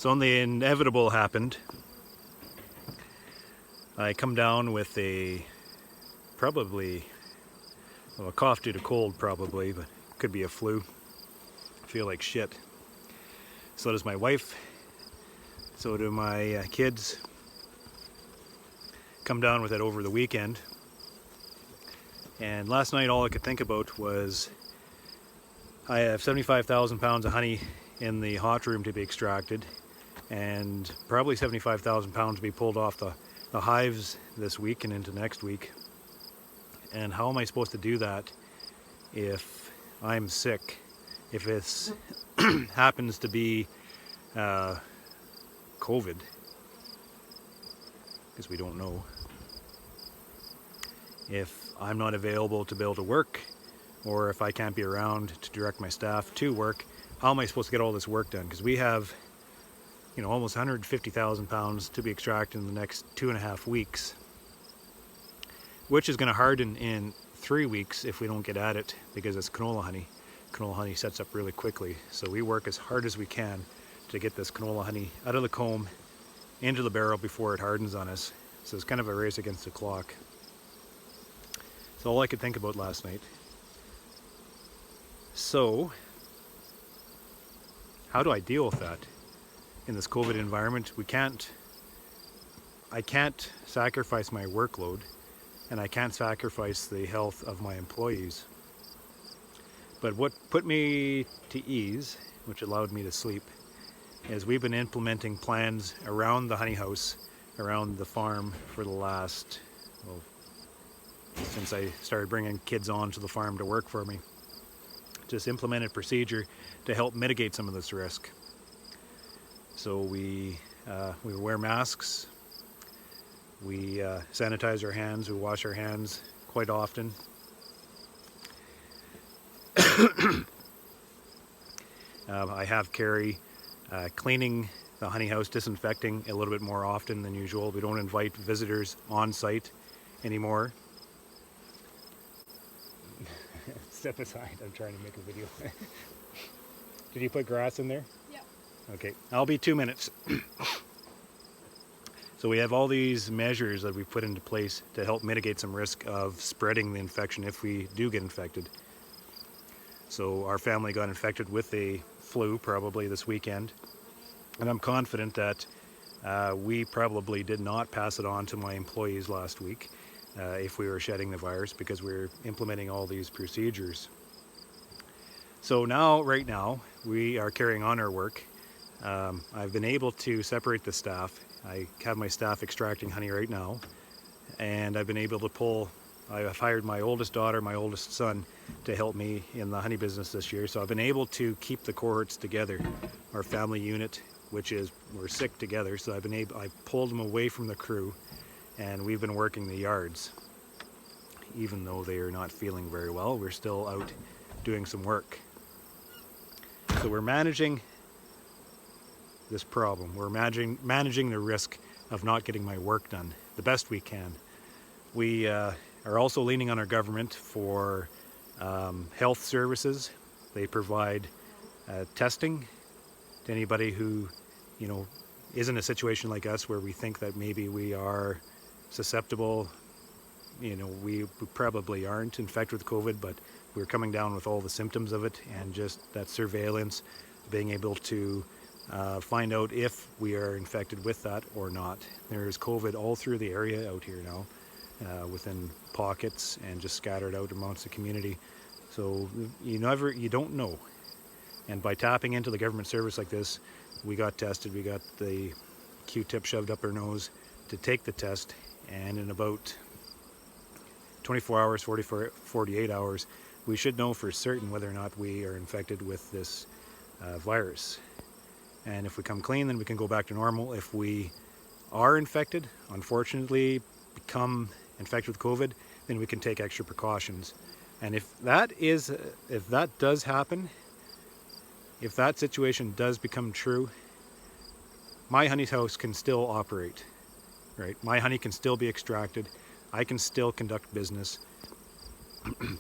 So when the inevitable happened, I come down with probably a cough due to cold probably, but could be a flu. I feel like shit. So does my wife, so do my kids. Come down with it over the weekend. And last night all I could think about was I have 75,000 pounds of honey in the hot room to be extracted, and probably 75,000 pounds to be pulled off the hives this week and into next week. And how am I supposed to do that if I'm sick? If this happens to be COVID, because we don't know. If I'm not available to be able to work, or if I can't be around to direct my staff to work, how am I supposed to get all this work done? Because we have, almost 150,000 pounds to be extracted in the next 2.5 weeks, which is going to harden in 3 weeks if we don't get at it, because it's canola honey. Canola honey sets up really quickly, so we work as hard as we can to get this canola honey out of the comb into the barrel before it hardens on us. So it's kind of a race against the clock. That's all I could think about last night. So how do I deal with that in this COVID environment? I can't sacrifice my workload, and I can't sacrifice the health of my employees. But what put me to ease, which allowed me to sleep, is we've been implementing plans around the honey house, around the farm for the last, since I started bringing kids on to the farm to work for me. Just implemented procedure to help mitigate some of this risk. So we wear masks, we sanitize our hands, we wash our hands quite often. I have Carrie cleaning the honey house, disinfecting a little bit more often than usual. We don't invite visitors on site anymore. Step aside, I'm trying to make a video. Did you put grass in there? Yeah. Okay, I'll be 2 minutes. So we have all these measures that we put into place to help mitigate some risk of spreading the infection if we do get infected. So our family got infected with a flu probably this weekend, and I'm confident that we probably did not pass it on to my employees last week if we were shedding the virus, because we're implementing all these procedures. So right now, we are carrying on our work. I've been able to separate the staff. I have my staff extracting honey right now, and I've been able to I've hired my oldest daughter, my oldest son, to help me in the honey business this year. So I've been able to keep the cohorts together, our family unit, we're sick together. So I pulled them away from the crew, and we've been working the yards. Even though they are not feeling very well, we're still out doing some work. So we're managing this problem. We're managing the risk of not getting my work done the best we can. We are also leaning on our government for health services. They provide testing to anybody who, is in a situation like us where we think that maybe we are susceptible. We probably aren't infected with COVID, but we're coming down with all the symptoms of it, and just that surveillance, being able to find out if we are infected with that or not. There's COVID all through the area out here now, within pockets and just scattered out amongst the community. So you don't know. And by tapping into the government service like this, we got tested, we got the Q-tip shoved up our nose to take the test, and in about 24 hours, 48 hours, we should know for certain whether or not we are infected with this virus. And if we come clean, then we can go back to normal. If we are infected, unfortunately become infected with COVID, then we can take extra precautions. And if that does happen, if that situation does become true, my honey house can still operate, right? My honey can still be extracted. I can still conduct business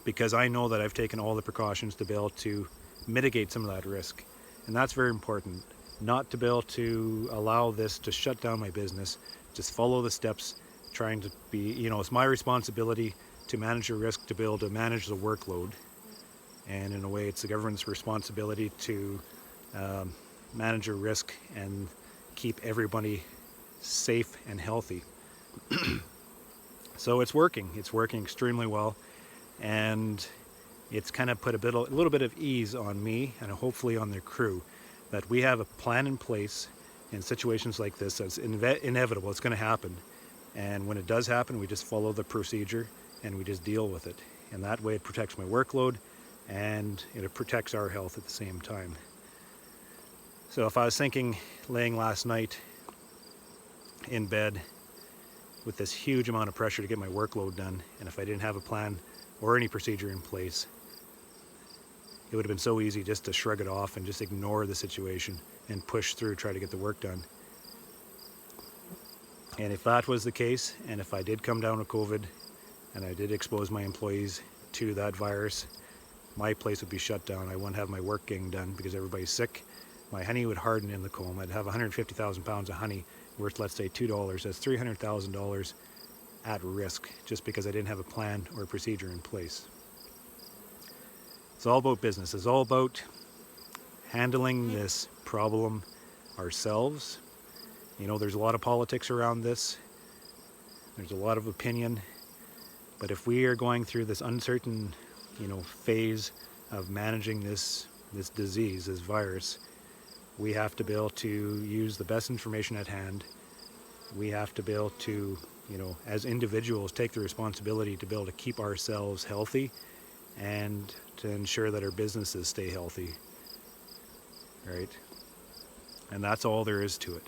because I know that I've taken all the precautions to be able to mitigate some of that risk. And that's very important. not to be able to allow this to shut down my business. Just follow the steps, trying to be, it's my responsibility to manage the risk, to be able to manage the workload. And in a way, it's the government's responsibility to manage a risk and keep everybody safe and healthy. So it's working extremely well, and it's kind of put a little bit of ease on me and hopefully on the crew, that we have a plan in place in situations like this. That's inevitable, it's going to happen, and when it does happen, we just follow the procedure and we just deal with it. And that way it protects my workload and it protects our health at the same time. So if I was thinking, laying last night in bed with this huge amount of pressure to get my workload done, and if I didn't have a plan or any procedure in place, it would have been so easy just to shrug it off and just ignore the situation and push through, try to get the work done. And if that was the case, and if I did come down with COVID and I did expose my employees to that virus, my place would be shut down. I wouldn't have my work getting done because everybody's sick. My honey would harden in the comb. I'd have 150,000 pounds of honey worth, let's say, $2. That's $300,000 at risk just because I didn't have a plan or a procedure in place. It's all about business. It's all about handling this problem ourselves. There's a lot of politics around this. There's a lot of opinion. But if we are going through this uncertain, phase of managing this disease, this virus, we have to be able to use the best information at hand. We have to be able to, as individuals, take the responsibility to be able to keep ourselves healthy and to ensure that our businesses stay healthy, right? And that's all there is to it.